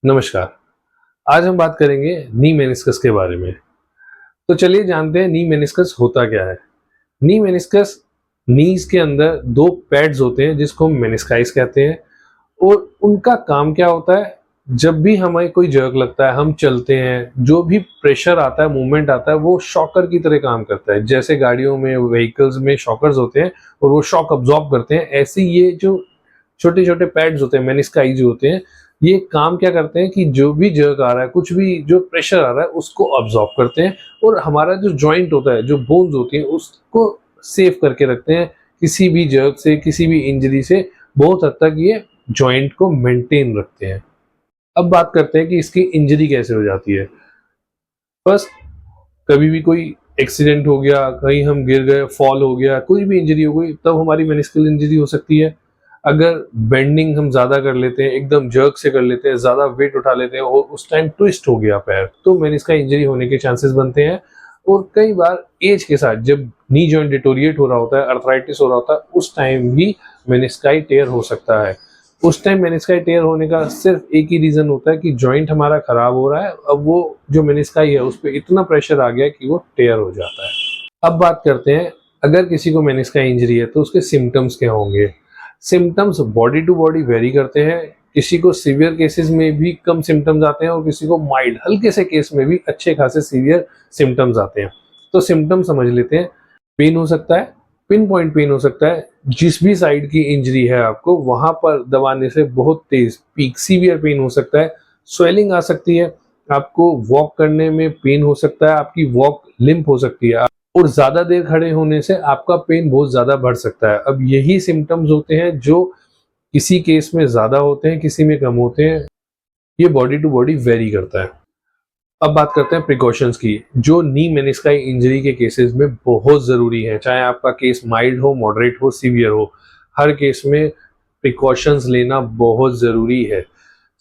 नमस्कार। आज हम बात करेंगे नी मेनिस्कस के बारे में। तो चलिए जानते हैं नी मेनिस्कस होता क्या है। नी मेनिस्कस नीज के अंदर दो पैड्स होते हैं जिसको हम मेनिस्काइस कहते हैं और उनका काम क्या होता है, जब भी हमें कोई जर्क लगता है, हम चलते हैं, जो भी प्रेशर आता है, मूवमेंट आता है, वो शॉकर की तरह काम करता है। जैसे गाड़ियों में, व्हीकल्स में शॉकर्स होते हैं और वो शॉक अब्जॉर्ब करते हैं, ऐसे ये जो छोटे-छोटे पैड्स होते हैं, मेनिस्काई जो होते हैं, ये काम क्या करते हैं कि जो भी जर्क आ रहा है, कुछ भी जो प्रेशर आ रहा है, उसको अब्जॉर्ब करते हैं और हमारा जो जॉइंट होता है, जो बोन्स होती हैं, उसको सेव करके रखते हैं किसी भी जर्क से, किसी भी इंजरी से। बहुत हद तक ये जॉइंट को मेंटेन रखते हैं। अब बात करते हैं कि इसकी इंजरी कैसे हो जाती है। फर्स्ट, कभी भी कोई एक्सीडेंट हो गया, कहीं हम गिर गए, फॉल हो गया, कोई भी इंजरी हो गई, तब हमारी मेनिस्कल इंजरी हो सकती है। अगर बेंडिंग हम ज़्यादा कर लेते हैं, एकदम जर्क से कर लेते हैं, ज़्यादा वेट उठा लेते हैं और उस टाइम ट्विस्ट हो गया पैर, तो मेनिस्कल इंजरी होने के चांसेस बनते हैं। और कई बार एज के साथ जब नी जॉइंट डिटोरिएट हो रहा होता है, अर्थराइटिस हो रहा होता है, उस टाइम भी मेनिस्काई टेयर हो सकता है। उस टाइम मेनिस्काई टेयर होने का सिर्फ एक ही रीजन होता है कि जॉइंट हमारा खराब हो रहा है। अब वो जो मेनिस्काई है उस पर इतना प्रेशर आ गया कि वो टेयर हो जाता है। अब बात करते हैं, अगर किसी को मेनिस्काई इंजरी है तो उसके सिम्टम्स क्या होंगे। Symptoms body to body vary करते हैं। किसी को सीवियर केसेस में भी कम सिम्टम्स आते हैं और किसी को माइल्ड हल्के से केस में भी अच्छे खासे सीवियर सिम्टम्स आते हैं। तो सिम्टम समझ लेते हैं। पेन हो सकता है, पिन पॉइंट पेन हो सकता है, जिस भी साइड की इंजरी है आपको वहां पर दबाने से बहुत तेज पीक सीवियर पेन हो सकता है। स्वेलिंग आ सकती है, आपको वॉक करने में पेन हो सकता है, आपकी वॉक लिम्प हो सकती है और ज्यादा देर खड़े होने से आपका पेन बहुत ज्यादा बढ़ सकता है। अब यही सिम्टम्स होते हैं जो किसी केस में ज्यादा होते हैं, किसी में कम होते हैं। ये बॉडी टू बॉडी वेरी करता है। अब बात करते हैं प्रिकॉशंस की, जो नी मेनिस्काई इंजरी के केसेस में बहुत ज़रूरी है। चाहे आपका केस माइल्ड हो, मॉडरेट हो, सीवियर हो, हर केस में प्रिकॉशंस लेना बहुत ज़रूरी है।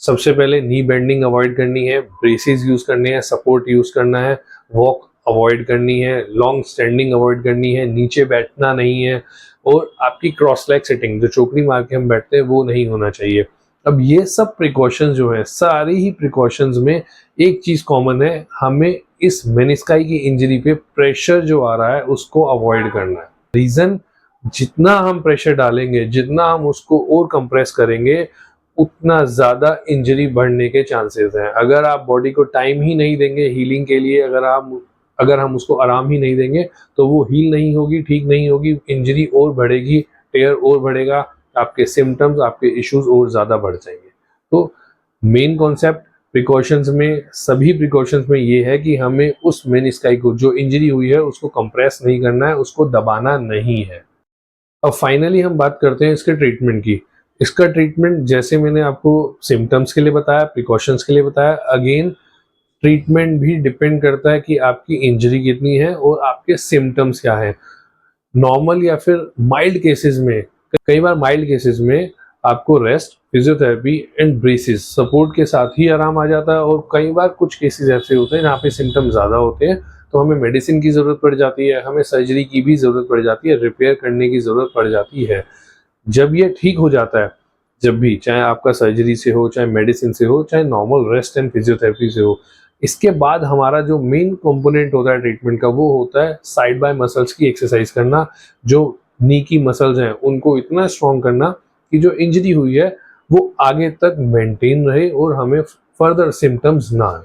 सबसे पहले नी बेंडिंग अवॉइड करनी है, ब्रेसेस यूज़ करने हैं, सपोर्ट यूज़ करना है, वॉक अवॉइड करनी है, लॉन्ग स्टैंडिंग अवॉइड करनी है, नीचे बैठना नहीं है और आपकी क्रॉस लेग सिटिंग, जो चौकड़ी मार के हम बैठते हैं, वो नहीं होना चाहिए। अब ये सब प्रिकॉशंस जो है, सारी ही प्रिकॉशंस में एक चीज कॉमन है, हमें इस मेनिस्काई की इंजरी पे प्रेशर जो आ रहा है उसको अवॉइड करना है। रीजन, जितना हम प्रेशर डालेंगे, जितना हम उसको और कंप्रेस करेंगे, उतना ज्यादा इंजरी बढ़ने के चांसेस हैं। अगर आप बॉडी को टाइम ही नहीं देंगे हीलिंग के लिए, अगर हम उसको आराम ही नहीं देंगे, तो वो हील नहीं होगी, ठीक नहीं होगी, इंजरी और बढ़ेगी, टेयर और बढ़ेगा, आपके सिम्टम्स, आपके इश्यूज और ज्यादा बढ़ जाएंगे। तो मेन कॉन्सेप्ट प्रिकॉशंस में, सभी प्रिकॉशंस में ये है कि हमें उस मेनिस्काई को, जो इंजरी हुई है, उसको कंप्रेस नहीं करना है, उसको दबाना नहीं है। अब फाइनली हम बात करते हैं इसके ट्रीटमेंट की। इसका ट्रीटमेंट, जैसे मैंने आपको सिम्टम्स के लिए बताया, प्रिकॉशंस के लिए बताया, अगेन ट्रीटमेंट भी डिपेंड करता है कि आपकी इंजरी कितनी है और आपके सिम्टम्स क्या है। नॉर्मल या फिर माइल्ड केसेस में, कई बार माइल्ड केसेस में आपको rest, physiotherapy and braces support के साथ ही आराम आ जाता है। और कई बार कुछ केसेस ऐसे होते हैं जहाँ पे सिम्टम ज़्यादा होते हैं, तो हमें मेडिसिन की ज़रूरत पड़ जाती है, हमें सर्जरी की भी ज़रूरत पड़ जाती है, रिपेयर करने की ज़रूरत पड़ जाती है। जब ये ठीक हो जाता है, जब भी, चाहे आपका सर्जरी से हो, चाहे मेडिसिन से हो, चाहे नॉर्मल रेस्ट एंड फिजियोथेरेपी से हो, इसके बाद हमारा जो मेन कंपोनेंट होता है ट्रीटमेंट का, वो होता है साइड बाय मसल्स की एक्सरसाइज करना। जो नी की मसल्स हैं उनको इतना स्ट्रॉन्ग करना कि जो इंजरी हुई है वो आगे तक मेंटेन रहे और हमें फर्दर सिम्टम्स ना आए।